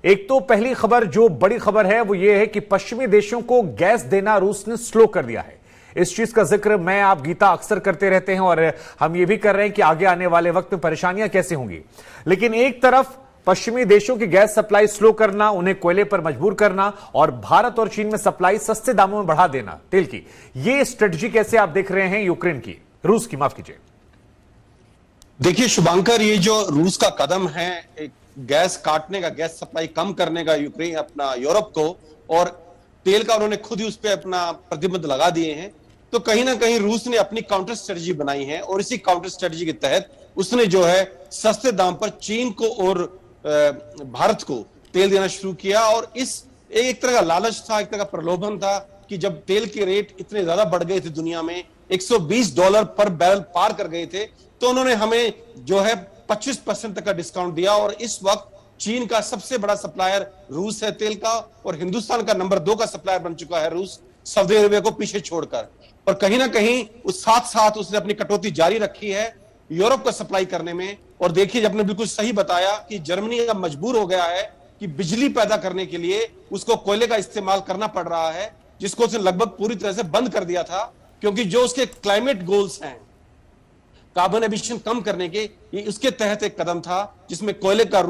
एक तो पहली खबर जो बड़ी खबर है वो ये है कि पश्चिमी देशों को गैस देना रूस ने स्लो कर दिया है। इस चीज का जिक्र मैं आप गीता अक्सर करते रहते हैं और हम ये भी कर रहे हैं कि आगे आने वाले वक्त में परेशानियां कैसे होंगी। लेकिन एक तरफ पश्चिमी देशों की गैस सप्लाई स्लो करना, उन्हें कोयले पर मजबूर करना और भारत और चीन में सप्लाई सस्ते दामों में बढ़ा देना तेल की, ये स्ट्रेटजी कैसे आप देख रहे हैं यूक्रेन की, रूस की, माफ कीजिए। देखिए शुभांकर, ये जो रूस का कदम है एक गैस काटने का, गैस सप्लाई कम करने का यूक्रेन अपना यूरोप को, और तेल का उन्होंने खुद ही उस पर अपना प्रतिबंध लगा दिए हैं, तो कहीं ना कहीं रूस ने अपनी काउंटर स्ट्रेटजी बनाई है और इसी काउंटर स्ट्रेटजी के तहत उसने जो है सस्ते दाम पर चीन को और भारत को तेल देना शुरू किया। और इस एक तरह का लालच था, एक तरह का प्रलोभन था कि जब तेल के रेट इतने ज्यादा बढ़ गए थे, दुनिया में $120 पर बैरल पार कर गए थे, तो उन्होंने हमें जो है 25% तक का डिस्काउंट दिया। और इस वक्त चीन का सबसे बड़ा सप्लायर रूस है तेल का, और हिंदुस्तान का नंबर 2 का सप्लायर बन चुका है रूस, सऊदी अरेबिया को पीछे छोड़कर। और कहीं ना कहीं उस साथ साथ उसने अपनी कटौती जारी रखी है यूरोप को सप्लाई करने में। और देखिए, आपने बिल्कुल सही बताया कि जर्मनी अब मजबूर हो गया है कि बिजली पैदा करने के लिए उसको कोयले का इस्तेमाल करना पड़ रहा है, जिसको उसने लगभग पूरी तरह से बंद कर दिया था, क्योंकि जो उसके क्लाइमेट गोल्स हैं, कार्बन एमिशन कम करने के, ये उसके तहत एक कदम था जिसमें कोयले का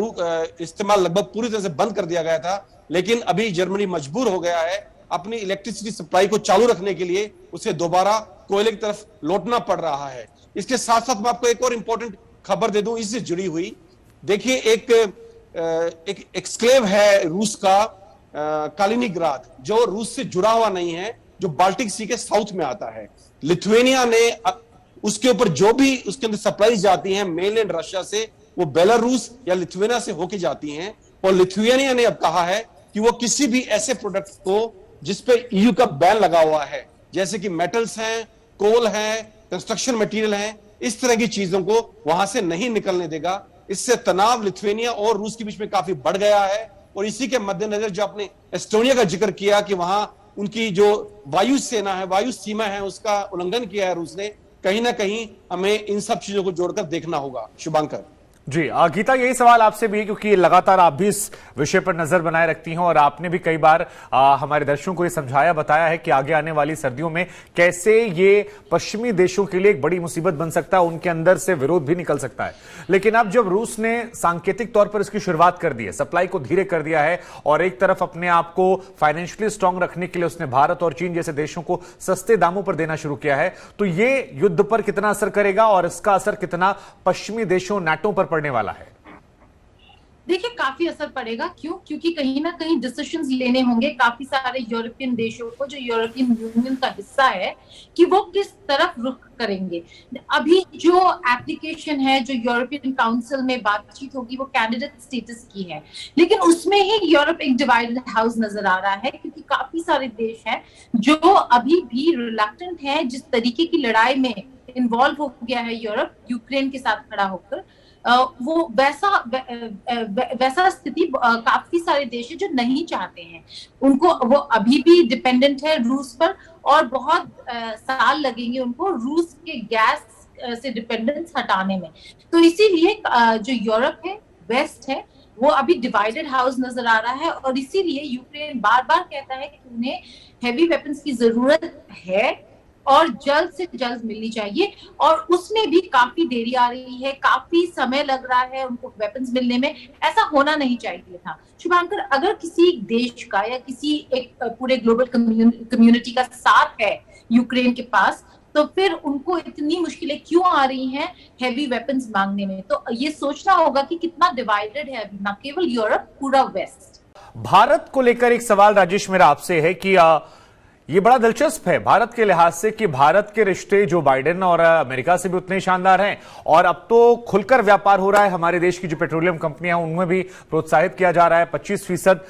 इस्तेमाल लगभग पूरी तरह से बंद कर दिया गया था। लेकिन अभी जर्मनी मजबूर हो गया है, अपनी इलेक्ट्रिसिटी सप्लाई को चालू रखने के लिए उसे दोबारा कोयले की तरफ लौटना पड़ रहा है। इसके साथ साथ मैं आपको एक और इंपॉर्टेंट खबर दे दूं इससे जुड़ी हुई। देखिए, एक एक्सक्लेव है रूस का, कालिनिंग्राद, जो रूस से जुड़ा हुआ नहीं है, जो बाल्टिक सी के साउथ में आता है। लिथुएनिया ने उसके ऊपर जो भी उसके अंदर सप्लाई जाती हैं मेनलैंड रशिया से, वो बेलारूस या लिथुएनिया से होके जाती हैं। और लिथुएनिया ने अब कहा है कि वो किसी भी ऐसे प्रोडक्ट को जिसपे ईयू का बैन लगा हुआ है, जैसे कि मेटल्स हैं, कोल है, कंस्ट्रक्शन मटेरियल हैं, इस तरह की चीजों को वहां से नहीं निकलने देगा। इससे तनाव लिथुएनिया और रूस के बीच में काफी बढ़ गया है। और इसी के मद्देनजर जो आपने एस्टोनिया का जिक्र किया कि वहां उनकी जो वायु सेना है, वायु सीमा है, उसका उल्लंघन किया है रूस ने, कहीं ना कहीं हमें इन सब चीजों को जोड़कर देखना होगा। शुभांकर जी, गीता, यही सवाल आपसे भी है क्योंकि लगातार आप भी इस विषय पर नजर बनाए रखती हैं और आपने भी कई बार हमारे दर्शकों को ये समझाया बताया है कि आगे आने वाली सर्दियों में कैसे ये पश्चिमी देशों के लिए एक बड़ी मुसीबत बन सकता है, उनके अंदर से विरोध भी निकल सकता है। लेकिन अब जब रूस ने सांकेतिक तौर पर इसकी शुरुआत कर दी है, सप्लाई को धीरे कर दिया है और एक तरफ अपने आप को फाइनेंशियली स्ट्रांग रखने के लिए उसने भारत और चीन जैसे देशों को सस्ते दामों पर देना शुरू किया है, तो ये युद्ध पर कितना असर करेगा और इसका असर कितना पश्चिमी देशों, नाटो पर पड़ने वाला है? देखिए, काफी असर पड़ेगा। क्यों? क्योंकि कहीं ना कहीं डिसीजंस लेने होंगे काफी सारे यूरोपियन देशों को, जो यूरोपियन यूनियन का हिस्सा है, कि वो किस तरफ रुख करेंगे। अभी जो एप्लीकेशन है, जो यूरोपियन काउंसिल में बातचीत होगी, वो कैंडिडेट स्टेटस की है, लेकिन उसमें ही यूरोप एक डिवाइडेड हाउस नजर आ रहा है, क्योंकि काफी सारे देश हैं जो अभी भी रिलक्टेंट है। जिस तरीके की लड़ाई में इन्वॉल्व हो गया है यूरोप यूक्रेन के साथ खड़ा होकर, वो वैसा स्थिति काफी सारे देश है जो नहीं चाहते हैं। उनको वो अभी भी डिपेंडेंट है रूस पर, और बहुत साल लगेंगे उनको रूस के गैस से डिपेंडेंस हटाने में। तो इसीलिए जो यूरोप है, वेस्ट है, वो अभी डिवाइडेड हाउस नजर आ रहा है। और इसीलिए यूक्रेन बार बार कहता है कि उन्हें हेवी वेपन्स की जरूरत है और जल्द से जल्द मिलनी चाहिए, और उसमें भी काफी देरी आ रही है, काफी समय लग रहा है उनको वेपन्स मिलने में। ऐसा होना नहीं चाहिए था। शुभांकर, अगर किसी देश का या किसी एक पूरे ग्लोबल कम्युनिटी का साथ है यूक्रेन के पास, तो फिर उनको इतनी मुश्किलें क्यों आ रही हैं हेवी वेपन्स मांगने में? तो ये सोचना होगा कि कितना डिवाइडेड है अभी, ना केवल यूरोप, पूरा वेस्ट। भारत को लेकर एक सवाल राजेश मेरा आपसे है कि ये बड़ा दिलचस्प है भारत के लिहाज से कि भारत के रिश्ते जो बाइडेन और अमेरिका से भी उतने शानदार हैं, और अब तो खुलकर व्यापार हो रहा है। हमारे देश की जो पेट्रोलियम कंपनियां उनमें भी प्रोत्साहित किया जा रहा है। 25%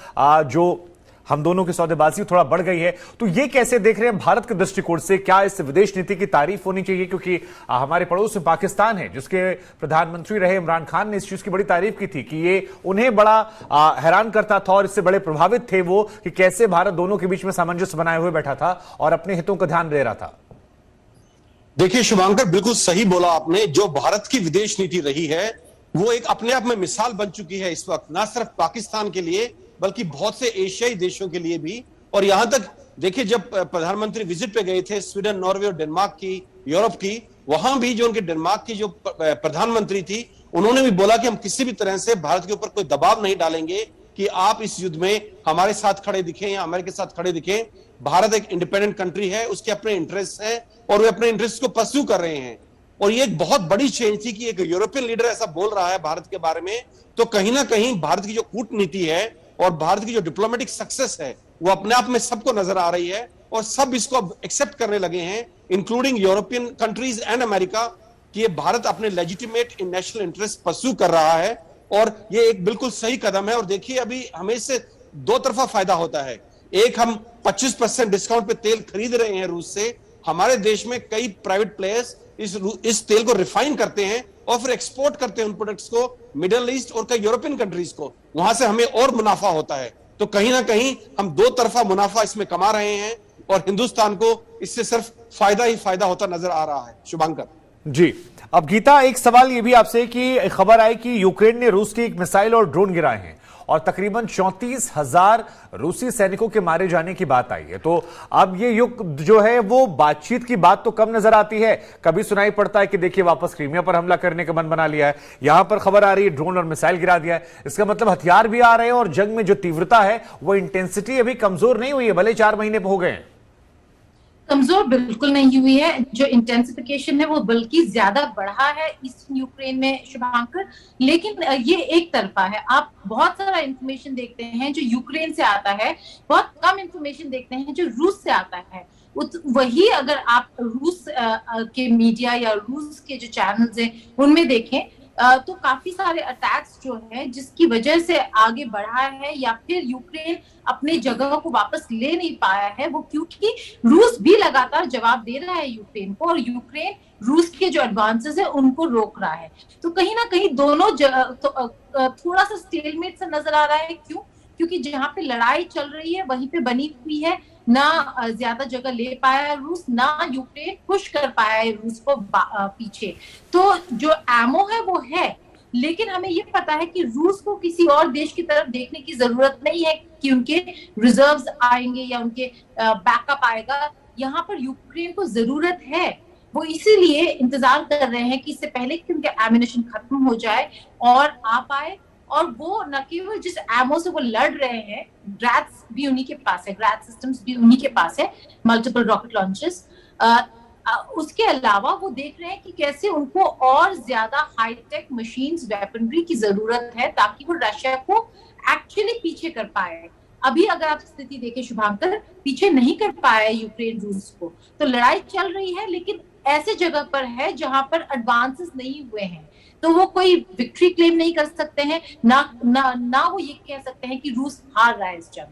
जो हम दोनों की सौदेबाजी थोड़ा बढ़ गई है। तो ये कैसे देख रहे हैं भारत के दृष्टिकोण से? क्या इस विदेश नीति की तारीफ होनी चाहिए? क्योंकि हमारे पड़ोस में पाकिस्तान है, जिसके प्रधानमंत्री रहे इमरान खान ने इस चीज की बड़ी तारीफ की थी कि ये उन्हें बड़ा हैरान करता था और इससे बड़े प्रभावित थे वो कि कैसे भारत दोनों के बीच में सामंजस्य बनाए हुए बैठा था और अपने हितों का ध्यान दे रहा था। देखिए शुभांकर, बिल्कुल सही बोला आपने। जो भारत की विदेश नीति रही है वो एक अपने आप में मिसाल बन चुकी है इस वक्त, ना सिर्फ पाकिस्तान के लिए बल्कि बहुत से एशियाई देशों के लिए भी। और यहां तक देखिए, जब प्रधानमंत्री विजिट पे गए थे स्वीडन, नॉर्वे और डेनमार्क की, यूरोप की, वहां भी जो उनके डेनमार्क की जो प्रधानमंत्री थी, उन्होंने भी बोला कि हम किसी भी तरह से भारत के ऊपर कोई दबाव नहीं डालेंगे कि आप इस युद्ध में हमारे साथ खड़े दिखें या अमेरिका के साथ खड़े दिखें। भारत एक इंडिपेंडेंट कंट्री है, उसके अपने इंटरेस्ट हैं और वे अपने इंटरेस्ट को परस्यू कर रहे हैं। और ये एक बहुत बड़ी चेंज थी कि एक यूरोपियन लीडर ऐसा बोल रहा है भारत के बारे में, तो कहीं ना कहीं भारत की जो कूटनीति है और भारत की जो डिप्लोमेटिक सक्सेस है वो अपने आप में सबको नजर आ रही है और सब इसको एक्सेप्ट करने लगे हैं, including European countries and America, कि ये भारत अपने लेजिटिमेट नेशनल इंटरेस्ट परस्यू कर रहा है और ये एक बिल्कुल सही कदम है। और देखिए, अभी हमें इससे दो तरफा फायदा होता है। एक, हम 25% डिस्काउंट पे तेल खरीद रहे हैं रूस से। हमारे देश में कई प्राइवेट प्लेयर्स इस तेल को रिफाइन करते हैं और फिर एक्सपोर्ट करते हैं उन प्रोडक्ट्स को मिडिल ईस्ट और कई यूरोपियन कंट्रीज को, वहां से हमें और मुनाफा होता है। तो कहीं ना कहीं हम दो तरफा मुनाफा इसमें कमा रहे हैं और हिंदुस्तान को इससे सिर्फ फायदा ही फायदा होता नजर आ रहा है। शुभांकर जी, अब गीता, एक सवाल ये भी आपसे कि खबर आई कि यूक्रेन ने रूस की एक मिसाइल और ड्रोन गिराए हैं और तकरीबन 34,000 रूसी सैनिकों के मारे जाने की बात आई है। तो अब ये युग जो है वो बातचीत की बात तो कम नजर आती है, कभी सुनाई पड़ता है कि देखिए वापस क्रीमिया पर हमला करने का मन बना लिया है, यहां पर खबर आ रही है ड्रोन और मिसाइल गिरा दिया है। इसका मतलब हथियार भी आ रहे हैं और जंग में जो तीव्रता है वो इंटेंसिटी अभी कमजोर नहीं हुई है, भले 4 महीने हो गए हैं। कमजोर बिल्कुल नहीं हुई है, जो इंटेंसिफिकेशन है वो बल्कि ज्यादा बढ़ा है ईस्टर्न यूक्रेन में, शुभांकर। लेकिन ये एक तरफा है। आप बहुत सारा इंफॉर्मेशन देखते हैं जो यूक्रेन से आता है, बहुत कम इंफॉर्मेशन देखते हैं जो रूस से आता है। वही अगर आप रूस के मीडिया या रूस के जो चैनल्स हैं उनमें देखें तो काफी सारे अटैक्स जो हैं जिसकी वजह से आगे बढ़ा है या फिर यूक्रेन अपने जगह को वापस ले नहीं पाया है, वो क्योंकि रूस भी लगातार जवाब दे रहा है यूक्रेन को और यूक्रेन रूस के जो एडवांसेस है उनको रोक रहा है। तो कहीं ना कहीं दोनों थोड़ा सा स्टेलमेट सा नजर आ रहा है। क्यों? क्योंकि जहां पे लड़ाई चल रही है वहीं पे बनी हुई है, ना ज्यादा जगह ले पाया है रूस, ना यूक्रेन पुश कर पाया है रूस को पीछे। तो जो एमओ है वो है, लेकिन हमें ये पता है कि रूस को किसी और देश की तरफ देखने की जरूरत नहीं है कि उनके रिजर्व्स आएंगे या उनके बैकअप आएगा। यहाँ पर यूक्रेन को जरूरत है, वो इसीलिए इंतजार कर रहे हैं कि इससे पहले कि उनके एमिनेशन खत्म हो जाए और आ पाए। और वो न केवल जिस एमओ से वो लड़ रहे हैं, ग्रैड्स भी उन्हीं के पास है, ग्रैड सिस्टम्स भी उन्हीं के पास है, मल्टीपल रॉकेट लॉन्चर्स। उसके अलावा वो देख रहे हैं कि कैसे उनको और ज्यादा हाईटेक मशीन्स, वेपनरी की जरूरत है ताकि वो रशिया को एक्चुअली पीछे कर पाए। अभी अगर आप स्थिति देखें शुभांकर, पीछे नहीं कर पाया है यूक्रेन रूस को। तो लड़ाई चल रही है लेकिन ऐसे जगह पर है जहां पर एडवांसेस नहीं हुए हैं, तो वो कोई विक्ट्री क्लेम नहीं कर सकते हैं, ना वो ये कह सकते हैं कि रूस हार रहा है इस जंग।